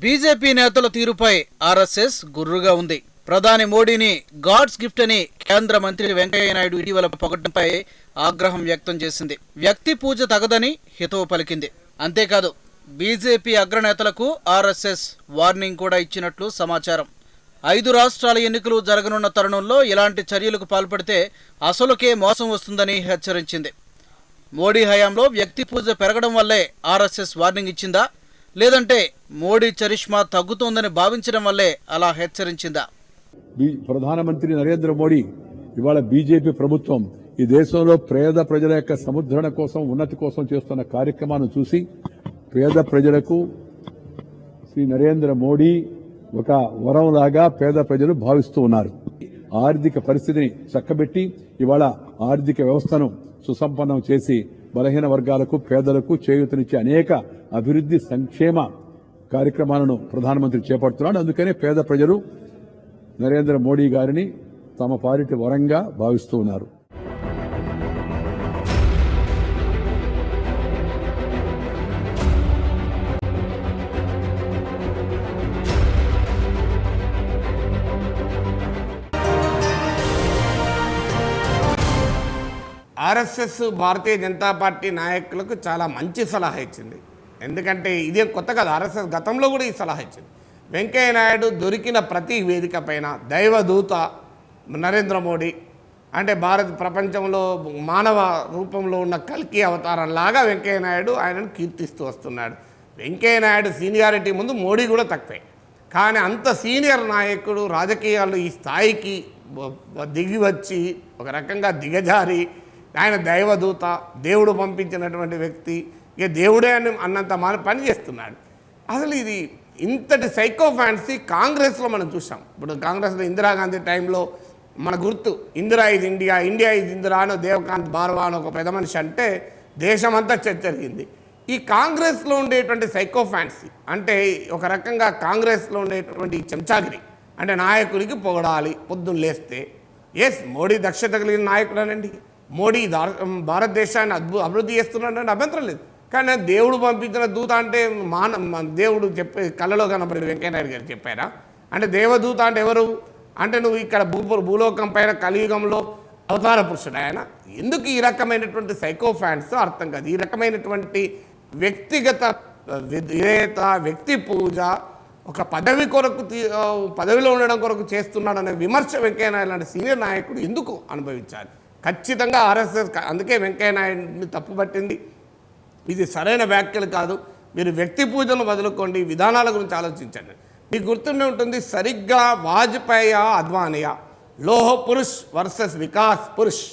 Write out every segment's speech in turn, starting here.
BJP నేతల తీరుపై RSS గుర్రుగా ఉంది. ప్రధాని మోడీని గాడ్స్ గిఫ్ట్ అని కేంద్ర మంత్రి వెంకయ్య నాయుడు ఇటీవల పొగడ్డంపై ఆగ్రహం వ్యక్తం చేసింది. వ్యక్తి పూజ తగదని హితవు పలికింది. అంతేకాదు బీజేపీ అగ్రనేతలకు ఆర్ఎస్ఎస్ వార్నింగ్ కూడా ఇచ్చినట్లు సమాచారం. 5 రాష్ట్రాల ఎన్నికలు జరగనున్న తరుణంలో ఇలాంటి చర్యలకు పాల్పడితే అసలుకే మోసం వస్తుందని హెచ్చరించింది. మోడీ హయాంలో వ్యక్తి పూజ పెరగడం వల్లే ఆర్ఎస్ఎస్ వార్నింగ్ ఇచ్చిందా, లేదంటే మోడీ చరిష్మా తగ్గుతోందని భావించడం వల్లే అలా హెచ్చరించిందా? ప్రధానమంత్రి నరేంద్ర మోడీ ఇవాళ బీజేపీ ప్రభుత్వం ఈ దేశంలో పేద ప్రజల యొక్క సముద్రణ కోసం, ఉన్నతి కోసం చేస్తున్న కార్యక్రమాన్ని చూసి పేద ప్రజలకు శ్రీ నరేంద్ర మోడీ ఒక వరంలాగా పేద ప్రజలు భావిస్తూ ఉన్నారు. ఆర్థిక పరిస్థితిని చక్కబెట్టి ఇవాళ ఆర్థిక వ్యవస్థను సుసంపన్నం చేసి బలహీన వర్గాలకు, పేదలకు చేయూతనిచ్చే అనేక అభివృద్ధి సంక్షేమ కార్యక్రమాలను ప్రధానమంత్రి చేపడుతున్నాడు. అందుకనే పేద ప్రజలు నరేంద్ర మోడీ గారిని తమ పాలిటి వరంగా భావిస్తూ ఉన్నారు. ఆర్ఎస్ఎస్ భారతీయ జనతా పార్టీ నాయకులకు చాలా మంచి సలహా ఇచ్చింది. ఎందుకంటే ఇదేం కొత్త కాదు, ఆర్ఎస్ఎస్ గతంలో కూడా ఈ సలహా ఇచ్చింది. వెంకయ్య నాయుడు దొరికిన ప్రతి వేదిక పైన దైవదూత నరేంద్ర మోడీ అంటే ప్రపంచంలో మానవ రూపంలో ఉన్న కల్కి అవతారంలాగా వెంకయ్య నాయుడు ఆయనను కీర్తిస్తూ వస్తున్నాడు. వెంకయ్య నాయుడు సీనియారిటీ ముందు మోడీ కూడా తక్కువే. కానీ అంత సీనియర్ నాయకుడు రాజకీయాల్లో ఈ స్థాయికి దిగి వచ్చి ఒక రకంగా దిగజారి ఆయన దైవదూత, దేవుడు పంపించినటువంటి వ్యక్తి, ఇక దేవుడే అని అన్నంత పని చేస్తున్నాడు. అసలు ఇది ఇంతటి సైకో ఫ్యాన్సీ కాంగ్రెస్లో మనం చూసాం. ఇప్పుడు కాంగ్రెస్లో ఇందిరాగాంధీ టైంలో మన గుర్తు ఇందిరా ఇది ఇండియా, ఇండియా ఇది ఇందిరా అని దేవకాంత్ బార్వా అని ఒక పెద్ద మనిషి అంటే దేశమంతా చర్చ జరిగింది. ఈ కాంగ్రెస్లో ఉండేటువంటి సైకో ఫ్యాన్సీ అంటే ఒక రకంగా కాంగ్రెస్లో ఉండేటువంటి చెంచాగిరి అంటే నాయకుడికి పొగడాలి పొద్దున్న లేస్తే. ఎస్, మోడీ దక్షత కలిగిన నాయకుడనండి, మోడీ భారతదేశాన్ని అభివృద్ధి చేస్తున్నాడంటే అభ్యంతరం లేదు. కానీ దేవుడు పంపించిన దూత అంటే దేవుడు చెప్పే కళ్ళలో కనబడి వెంకయ్యనాయుడు గారు చెప్పారా? అంటే దేవదూత అంటే ఎవరు అంటే నువ్వు ఇక్కడ భూలోకం పైన కలియుగంలో అవతార పురుషుడు ఆయన. ఎందుకు ఈ రకమైనటువంటి సైకో ఫ్యాన్స్ అర్థం కాదు. ఈ రకమైనటువంటి వ్యక్తిగత విధేయత, వ్యక్తి పూజ, ఒక పదవి కొరకు పదవిలో ఉండడం కొరకు చేస్తున్నాడనే విమర్శ వెంకయ్యనాయుడు లాంటి సీనియర్ నాయకుడు ఎందుకు అనుభవించాలి? ఖచ్చితంగా ఆర్ఎస్ఎస్ అందుకే వెంకయ్యనాయుడిని తప్పుపట్టింది. ఇది సరైన వ్యాఖ్యలు కాదు. మీరు వ్యక్తి పూజను వదులుకోండి, విధానాల గురించి ఆలోచించండి. మీకు గుర్తుండే ఉంటుంది, సరిగ్గా వాజ్పేయి అద్వానియా లోహ పురుష్ వర్సెస్ వికాస్ పురుష్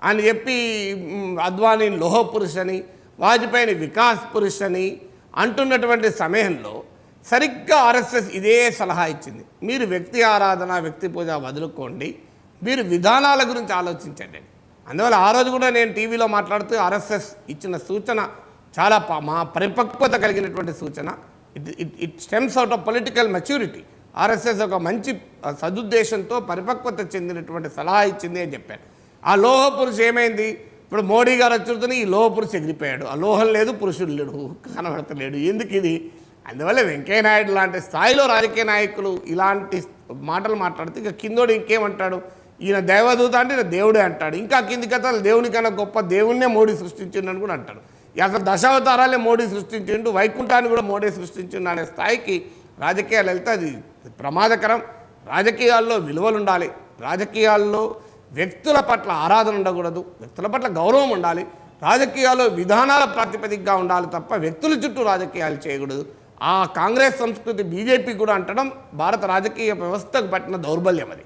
అని చెప్పి అద్వానీని లోహ పురుష్ అని, వాజ్పేయిని వికాస్ పురుష్ అని అంటున్నటువంటి సమయంలో సరిగ్గా ఆర్ఎస్ఎస్ ఇదే సలహా ఇచ్చింది. మీరు వ్యక్తి ఆరాధన, వ్యక్తి పూజ వదులుకోండి, మీరు విధానాల గురించి ఆలోచించండి. అందువల్ల ఆ రోజు కూడా నేను టీవీలో మాట్లాడుతూ ఆర్ఎస్ఎస్ ఇచ్చిన సూచన చాలా పరిపక్వత కలిగినటువంటి సూచన. It stems out of political maturity. RSS ఒక మంచి సదుద్దేశంతో పరిపక్వత చెందినటువంటి సలహా ఇచ్చింది అని చెప్పాను. ఆ లోహ పురుషు ఏమైంది? ఇప్పుడు మోడీ గారు వచ్చుడుతూనే ఈ లోహ పురుషు ఎగిరిపోయాడు. ఆ లోహం లేదు, పురుషుడు లేడు, కనబడతలేడు. ఎందుకు ఇది? అందువల్ల వెంకయ్య నాయుడు లాంటి స్థాయిలో రాజకీయ నాయకులు ఇలాంటి మాటలు మాట్లాడితే ఇక కిందోడు ఇంకేమంటాడు? ఈయన దైవదూత అంటే ఈయన దేవుడే అంటాడు. ఇంకా కింది కథలు దేవునికన్నా గొప్ప దేవుణ్ణే మోడీ సృష్టించిండని కూడా అంటాడు. అసలు దశావతారాలే మోడీ సృష్టించిండు, వైకుంఠాన్ని కూడా మోడీ సృష్టించిండు అనే స్థాయికి రాజకీయాలు వెళ్తే అది ప్రమాదకరం. రాజకీయాల్లో విలువలు ఉండాలి, రాజకీయాల్లో వ్యక్తుల పట్ల ఆరాధన ఉండకూడదు, వ్యక్తుల పట్ల గౌరవం ఉండాలి, రాజకీయాల్లో విధానాల ప్రాతిపదికగా ఉండాలి తప్ప వ్యక్తుల చుట్టూ రాజకీయాలు చేయకూడదు. ఆ కాంగ్రెస్ సంస్కృతి బీజేపీ కూడా అంటడం భారత రాజకీయ వ్యవస్థకు పట్టిన దౌర్బల్యం అది.